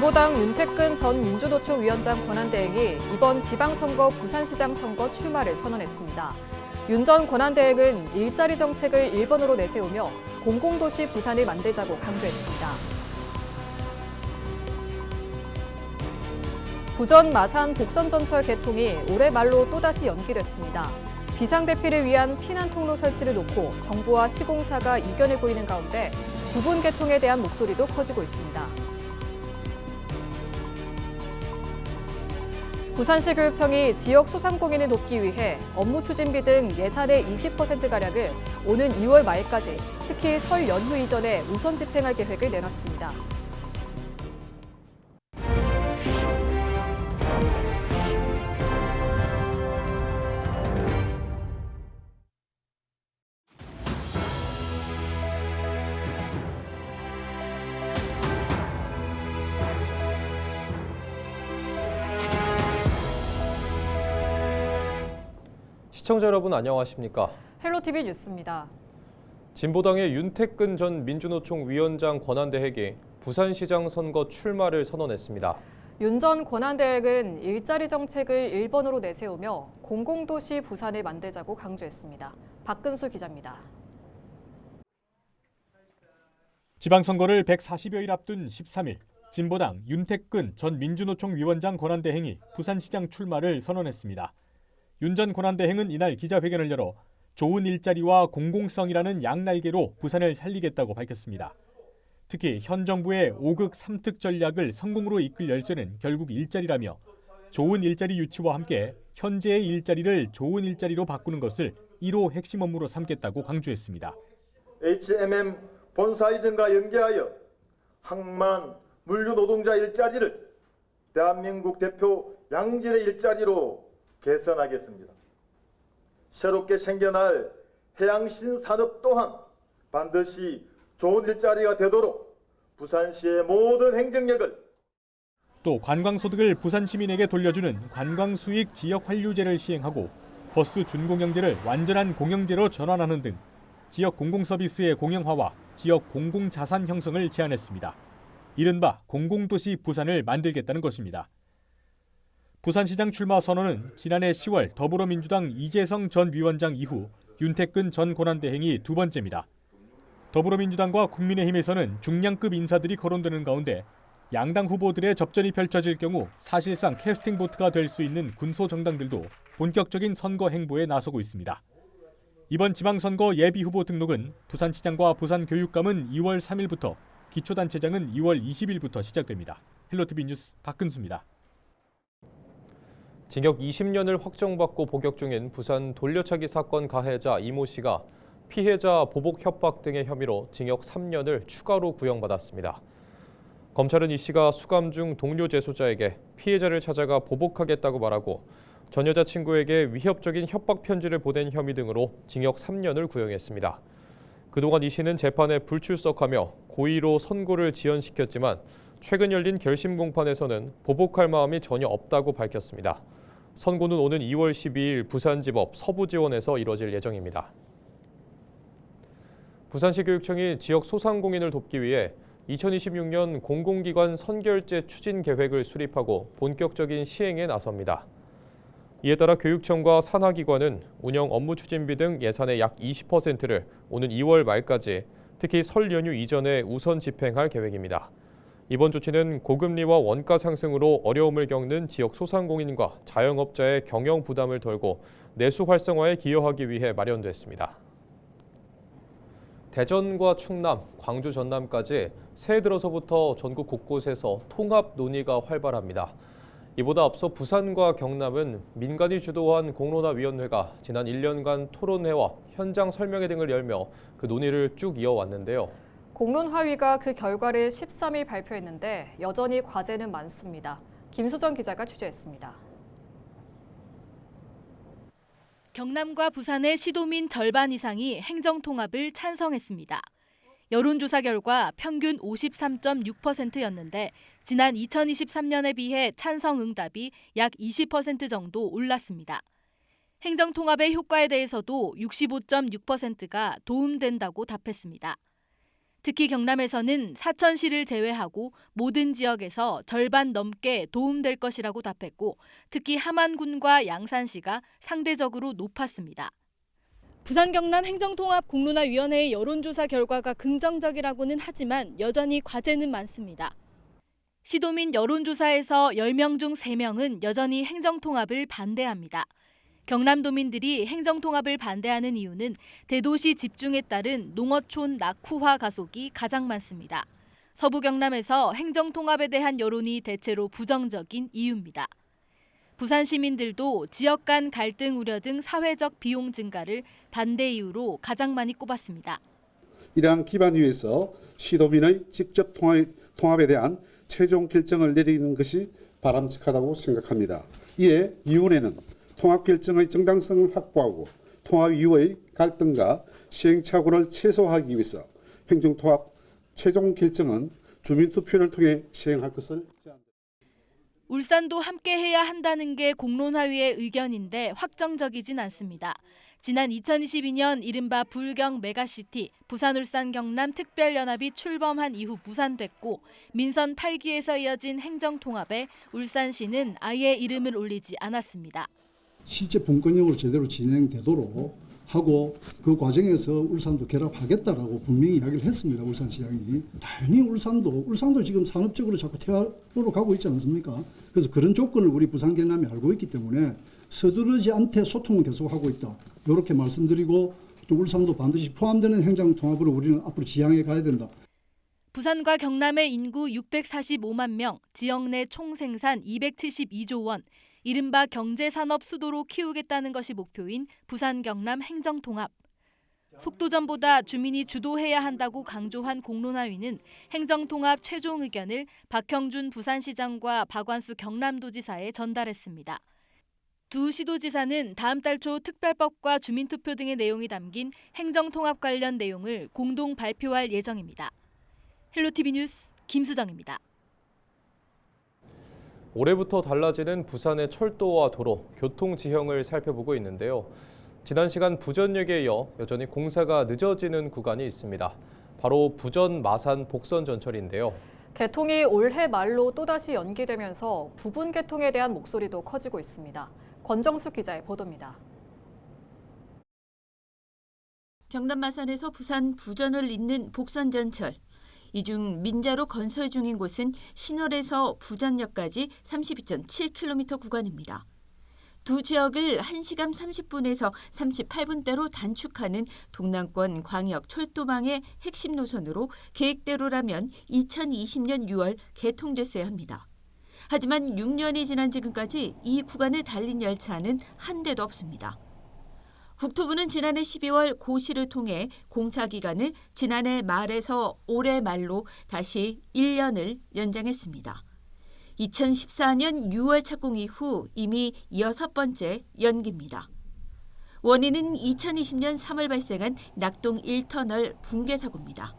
진보당 윤택근 전 민주노총 위원장 권한대행이 이번 지방선거 부산시장 선거 출마를 선언했습니다. 윤 전 권한대행은 일자리 정책을 1번으로 내세우며 공공도시 부산을 만들자고 강조했습니다. 부전 마산 복선전철 개통이 올해 말로 또다시 연기됐습니다. 비상대피를 위한 피난 통로 설치를 놓고 정부와 시공사가 이견을 보이는 가운데 부분 개통에 대한 목소리도 커지고 있습니다. 부산시 교육청이 지역 소상공인을 돕기 위해 업무 추진비 등 예산의 20%가량을 오는 2월 말까지 특히 설 연휴 이전에 우선 집행할 계획을 내놨습니다. 시청자 여러분 안녕하십니까? 헬로티비 뉴스입니다. 진보당의 윤택근 전 민주노총 위원장 권한대행이 부산시장 선거 출마를 선언했습니다. 윤 전 권한대행은 일자리 정책을 1번으로 내세우며 공공도시 부산을 만들자고 강조했습니다. 박근수 기자입니다. 지방선거를 140여일 앞둔 13일, 진보당 윤택근 전 민주노총 위원장 권한대행이 부산시장 출마를 선언했습니다. 윤 전 권한대행은 이날 기자회견을 열어 좋은 일자리와 공공성이라는 양날개로 부산을 살리겠다고 밝혔습니다. 특히 현 정부의 5극 3특 전략을 성공으로 이끌 열쇠는 결국 일자리라며 좋은 일자리 유치와 함께 현재의 일자리를 좋은 일자리로 바꾸는 것을 1호 핵심 업무로 삼겠다고 강조했습니다. HMM 본사 이전과 연계하여 항만 물류 노동자 일자리를 대한민국 대표 양질의 일자리로 개선하겠습니다. 새롭게 생겨날 해양신 산업 또한 반드시 좋은 일자리가 되도록 부산시의 모든 행정력을 또 관광소득을 부산 시민에게 돌려주는 관광수익 지역환류제를 시행하고 버스 준공영제를 완전한 공영제로 전환하는 등 지역 공공서비스의 공영화와 지역 공공자산 형성을 제안했습니다. 이른바 공공도시 부산을 만들겠다는 것입니다. 부산시장 출마 선언은 지난해 10월 더불어민주당 이재성 전 위원장 이후 윤택근 전 권한대행이 두 번째입니다. 더불어민주당과 국민의힘에서는 중량급 인사들이 거론되는 가운데 양당 후보들의 접전이 펼쳐질 경우 사실상 캐스팅 보트가 될 수 있는 군소정당들도 본격적인 선거 행보에 나서고 있습니다. 이번 지방선거 예비후보 등록은 부산시장과 부산교육감은 2월 3일부터, 기초단체장은 2월 20일부터 시작됩니다. 헬로티비 뉴스 박근수입니다. 징역 20년을 확정받고 복역 중인 부산 돌려차기 사건 가해자 이모 씨가 피해자 보복 협박 등의 혐의로 징역 3년을 추가로 구형받았습니다. 검찰은 이 씨가 수감 중 동료 재소자에게 피해자를 찾아가 보복하겠다고 말하고 전 여자친구에게 위협적인 협박 편지를 보낸 혐의 등으로 징역 3년을 구형했습니다. 그동안 이 씨는 재판에 불출석하며 고의로 선고를 지연시켰지만 최근 열린 결심 공판에서는 보복할 마음이 전혀 없다고 밝혔습니다. 선고는 오는 2월 12일 부산지법 서부지원에서 이뤄질 예정입니다. 부산시 교육청이 지역 소상공인을 돕기 위해 2026년 공공기관 선결제 추진 계획을 수립하고 본격적인 시행에 나섭니다. 이에 따라 교육청과 산하기관은 운영 업무 추진비 등 예산의 약 20%를 오는 2월 말까지 특히 설 연휴 이전에 우선 집행할 계획입니다. 이번 조치는 고금리와 원가 상승으로 어려움을 겪는 지역 소상공인과 자영업자의 경영 부담을 덜고 내수 활성화에 기여하기 위해 마련됐습니다. 대전과 충남, 광주 전남까지 새해 들어서부터 전국 곳곳에서 통합 논의가 활발합니다. 이보다 앞서 부산과 경남은 민간이 주도한 공론화위원회가 지난 1년간 토론회와 현장 설명회 등을 열며 그 논의를 쭉 이어왔는데요. 공론화위가 그 결과를 13일 발표했는데 여전히 과제는 많습니다. 김수정 기자가 취재했습니다. 경남과 부산의 시도민 절반 이상이 행정통합을 찬성했습니다. 여론조사 결과 평균 53.6%였는데 지난 2023년에 비해 찬성 응답이 약 20% 정도 올랐습니다. 행정통합의 효과에 대해서도 65.6%가 도움된다고 답했습니다. 특히 경남에서는 사천시를 제외하고 모든 지역에서 절반 넘게 도움될 것이라고 답했고 특히 함안군과 양산시가 상대적으로 높았습니다. 부산 경남 행정통합공론화위원회의 여론조사 결과가 긍정적이라고는 하지만 여전히 과제는 많습니다. 시도민 여론조사에서 10명 중 3명은 여전히 행정통합을 반대합니다. 경남도민들이 행정통합을 반대하는 이유는 대도시 집중에 따른 농어촌 낙후화 가속이 가장 많습니다. 서부 경남에서 행정통합에 대한 여론이 대체로 부정적인 이유입니다. 부산 시민들도 지역 간 갈등 우려 등 사회적 비용 증가를 반대 이유로 가장 많이 꼽았습니다. 이러한 기반 위에서 시도민의 직접 통합에 대한 최종 결정을 내리는 것이 바람직하다고 생각합니다. 이에 위원회는 통합 결정의 정당성을 확보하고 통합 이후의 갈등과 시행착오를 최소화하기 위해서 행정통합 최종 결정은 주민투표를 통해 시행할 것을 제안합니다. 울산도 함께 해야 한다는 게 공론화위의 의견인데 확정적이진 않습니다. 지난 2022년 이른바 불경 메가시티 부산 울산 경남 특별연합이 출범한 이후 무산됐고 민선 8기에서 이어진 행정통합에 울산시는 아예 이름을 올리지 않았습니다. 실제 분권형으로 제대로 진행되도록 하고 그 과정에서 울산도 결합하겠다라고 분명히 이야기를 했습니다. 울산시장이. 당연히 울산도 지금 산업적으로 자꾸 퇴화로 가고 있지 않습니까? 그래서 그런 조건을 우리 부산 경남이 알고 있기 때문에 서두르지 않되 소통을 계속하고 있다. 이렇게 말씀드리고 또 울산도 반드시 포함되는 행정통합으로 우리는 앞으로 지향해 가야 된다. 부산과 경남의 인구 645만 명, 지역 내 총생산 272조 원, 이른바 경제산업 수도로 키우겠다는 것이 목표인 부산 경남 행정통합. 속도전보다 주민이 주도해야 한다고 강조한 공론화위는 행정통합 최종 의견을 박형준 부산시장과 박완수 경남도지사에 전달했습니다. 두 시도지사는 다음 달 초 특별법과 주민투표 등의 내용이 담긴 행정통합 관련 내용을 공동 발표할 예정입니다. 헬로티비 뉴스 김수정입니다. 올해부터 달라지는 부산의 철도와 도로, 교통 지형을 살펴보고 있는데요. 지난 시간 부전역에 이어 여전히 공사가 늦어지는 구간이 있습니다. 바로 부전 마산 복선 전철인데요. 개통이 올해 말로 또다시 연기되면서 부분 개통에 대한 목소리도 커지고 있습니다. 권정숙 기자의 보도입니다. 경남 마산에서 부산 부전을 잇는 복선 전철. 이 중 민자로 건설 중인 곳은 신월에서 부전역까지 32.7km 구간입니다. 두 지역을 1시간 30분에서 38분대로 단축하는 동남권 광역 철도망의 핵심 노선으로 계획대로라면 2020년 6월 개통됐어야 합니다. 하지만 6년이 지난 지금까지 이 구간을 달린 열차는 한 대도 없습니다. 국토부는 지난해 12월 고시를 통해 공사 기간을 지난해 말에서 올해 말로 다시 1년을 연장했습니다. 2014년 6월 착공 이후 이미 6번째 연기입니다. 원인은 2020년 3월 발생한 낙동 1터널 붕괴 사고입니다.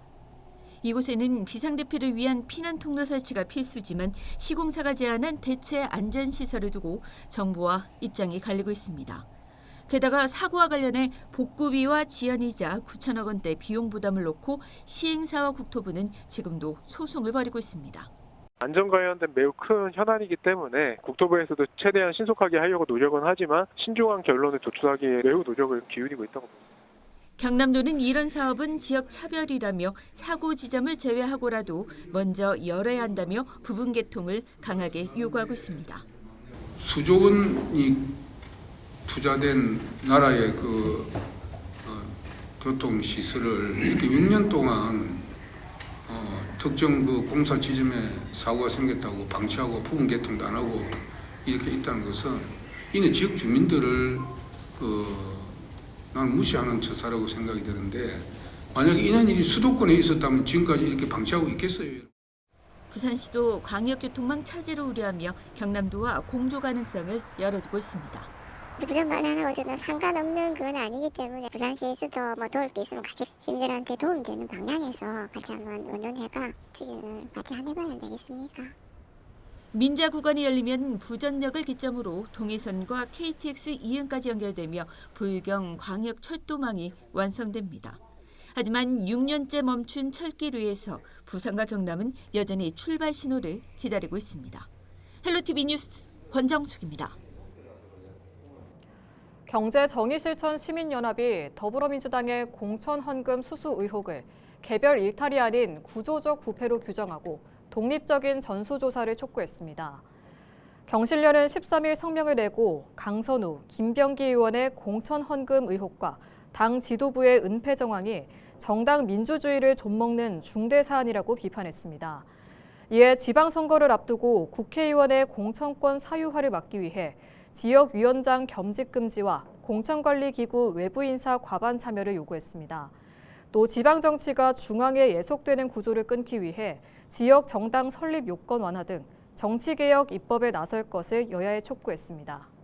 이곳에는 비상대피를 위한 피난 통로 설치가 필수지만 시공사가 제안한 대체 안전시설을 두고 정부와 입장이 갈리고 있습니다. 게다가 사고와 관련해 복구비와 지연이자 9천억 원대 비용 부담을 놓고 시행사와 국토부는 지금도 소송을 벌이고 있습니다. 안전 관련된 매우 큰 현안이기 때문에 국토부에서도 최대한 신속하게 하려고 노력은 하지만 신중한 결론을 도출하기에 매우 노력을 기울이고 있다고 봅니다. 경남도는 이런 사업은 지역 차별이라며 사고 지점을 제외하고라도 먼저 열어야 한다며 부분 개통을 강하게 요구하고 있습니다. 수조 원이 투자된 나라의 교통 시설을 이렇게 6년 동안 특정 공사 지점에 사고가 생겼다고 방치하고 부분 개통도 안 하고 이렇게 있다는 것은 이는 지역 주민들을 나는 무시하는 처사라고 생각이 드는데 만약에 이런 일이 수도권에 있었다면 지금까지 이렇게 방치하고 있겠어요? 부산시도 광역교통망 차질을 우려하며 경남도와 공조 가능성을 열어두고 있습니다. 부전만 하나고 저는 상관없는 건 아니기 때문에 부산시에서도 도울 게 있으면 같이 시민들한테 도움되는 방향에서 같이 한번 의논해가 추진을 같이 해봐야 안 되겠습니까? 민자 구간이 열리면 부전역을 기점으로 동해선과 KTX 이응까지 연결되며 불경 광역 철도망이 완성됩니다. 하지만 6년째 멈춘 철길 위에서 부산과 경남은 여전히 출발 신호를 기다리고 있습니다. 헬로티비 뉴스 권정숙입니다. 경제정의실천 시민연합이 더불어민주당의 공천 헌금 수수 의혹을 개별 일탈이 아닌 구조적 부패로 규정하고 독립적인 전수조사를 촉구했습니다. 경실련은 13일 성명을 내고 강선우, 김병기 의원의 공천 헌금 의혹과 당 지도부의 은폐 정황이 정당 민주주의를 좀먹는 중대 사안이라고 비판했습니다. 이에 지방선거를 앞두고 국회의원의 공천권 사유화를 막기 위해 지역위원장 겸직 금지와 공천관리기구 외부 인사 과반 참여를 요구했습니다. 또 지방정치가 중앙에 예속되는 구조를 끊기 위해 지역 정당 설립 요건 완화 등 정치개혁 입법에 나설 것을 여야에 촉구했습니다.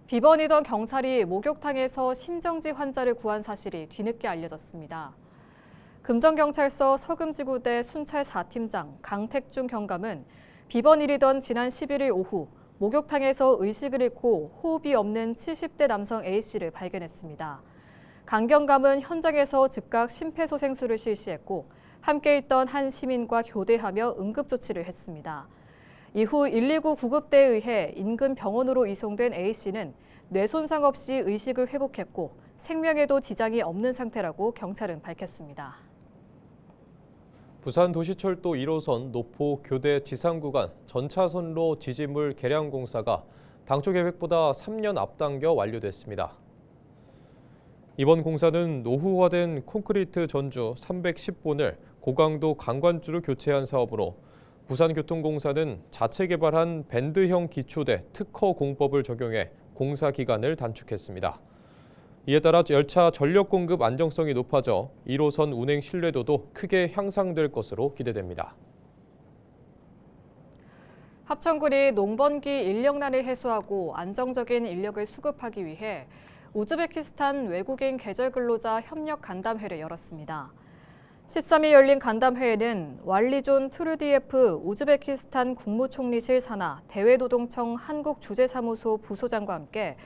비번이던 경찰이 목욕탕에서 심정지 환자를 구한 사실이 뒤늦게 알려졌습니다. 금정경찰서 서금지구대 순찰 4팀장 강택중 경감은 비번 1이던 지난 11일 오후 목욕탕에서 의식을 잃고 호흡이 없는 70대 남성 A씨를 발견했습니다. 강 경감은 현장에서 즉각 심폐소생술을 실시했고 함께 있던 한 시민과 교대하며 응급조치를 했습니다. 이후 119 구급대에 의해 인근 병원으로 이송된 A씨는 뇌 손상 없이 의식을 회복했고 생명에도 지장이 없는 상태라고 경찰은 밝혔습니다. 부산 도시철도 1호선 노포 교대 지상 구간 전차선로 지지물 개량 공사가 당초 계획보다 3년 앞당겨 완료됐습니다. 이번 공사는 노후화된 콘크리트 전주 310본을 고강도 강관주로 교체한 사업으로 부산교통공사는 자체 개발한 밴드형 기초대 특허 공법을 적용해 공사 기간을 단축했습니다. 이에 따라 열차 전력 공급 안정성이 높아져 1호선 운행 신뢰도도 크게 향상될 것으로 기대됩니다. 합천군이 농번기 인력난을 해소하고 안정적인 인력을 수급하기 위해 우즈베키스탄 외국인 계절 근로자 협력 간담회를 열었습니다. 13일 열린 간담회에는 왈리존 투르디예프 우즈베키스탄 국무총리실 산하 대외노동청 한국주재사무소 부소장과 함께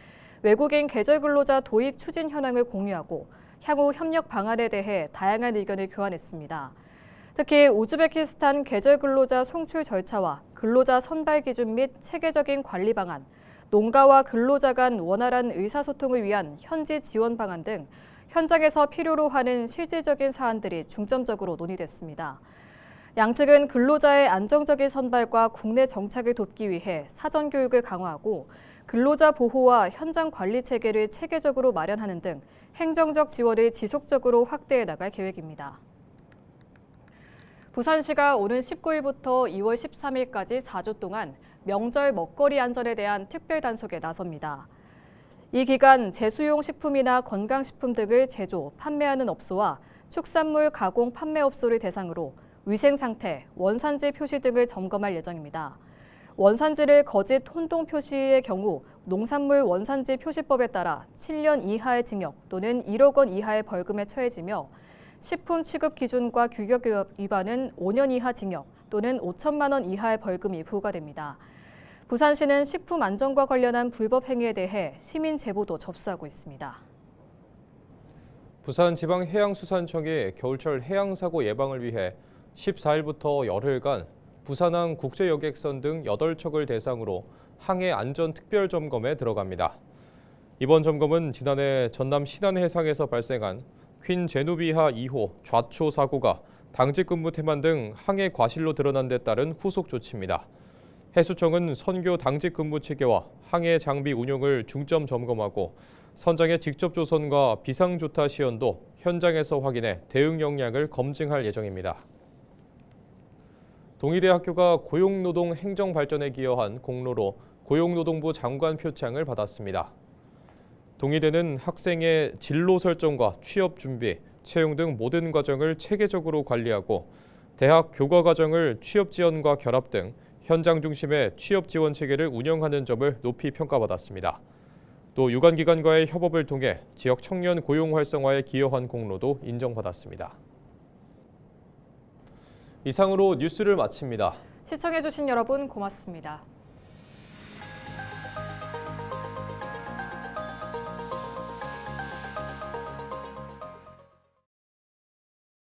외국인 계절 근로자 도입 추진 현황을 공유하고 향후 협력 방안에 대해 다양한 의견을 교환했습니다. 특히 우즈베키스탄 계절 근로자 송출 절차와 근로자 선발 기준 및 체계적인 관리 방안, 농가와 근로자 간 원활한 의사소통을 위한 현지 지원 방안 등 현장에서 필요로 하는 실질적인 사안들이 중점적으로 논의됐습니다. 양측은 근로자의 안정적인 선발과 국내 정착을 돕기 위해 사전 교육을 강화하고 근로자 보호와 현장 관리 체계를 체계적으로 마련하는 등 행정적 지원을 지속적으로 확대해 나갈 계획입니다. 부산시가 오는 19일부터 2월 13일까지 4주 동안 명절 먹거리 안전에 대한 특별 단속에 나섭니다. 이 기간 제수용 식품이나 건강식품 등을 제조, 판매하는 업소와 축산물 가공 판매업소를 대상으로 위생 상태, 원산지 표시 등을 점검할 예정입니다. 원산지를 거짓 혼동 표시의 경우 농산물 원산지 표시법에 따라 7년 이하의 징역 또는 1억 원 이하의 벌금에 처해지며 식품 취급 기준과 규격 위반은 5년 이하 징역 또는 5천만 원 이하의 벌금이 부과됩니다. 부산시는 식품 안전과 관련한 불법 행위에 대해 시민 제보도 접수하고 있습니다. 부산지방해양수산청이 겨울철 해양사고 예방을 위해 14일부터 열흘간 부산항 국제여객선 등 8척을 대상으로 항해 안전 특별 점검에 들어갑니다. 이번 점검은 지난해 전남 신안 해상에서 발생한 퀸 제누비하 2호 좌초 사고가 당직 근무 태만 등 항해 과실로 드러난 데 따른 후속 조치입니다. 해수청은 선교 당직 근무 체계와 항해 장비 운용을 중점 점검하고 선장의 직접 조선과 비상조타 시연도 현장에서 확인해 대응 역량을 검증할 예정입니다. 동의대학교가 고용노동 행정 발전에 기여한 공로로 고용노동부 장관 표창을 받았습니다. 동의대는 학생의 진로 설정과 취업 준비, 채용 등 모든 과정을 체계적으로 관리하고 대학 교과 과정을 취업 지원과 결합 등 현장 중심의 취업 지원 체계를 운영하는 점을 높이 평가받았습니다. 또 유관기관과의 협업을 통해 지역 청년 고용 활성화에 기여한 공로도 인정받았습니다. 이상으로 뉴스를 마칩니다. 시청해주신 여러분 고맙습니다.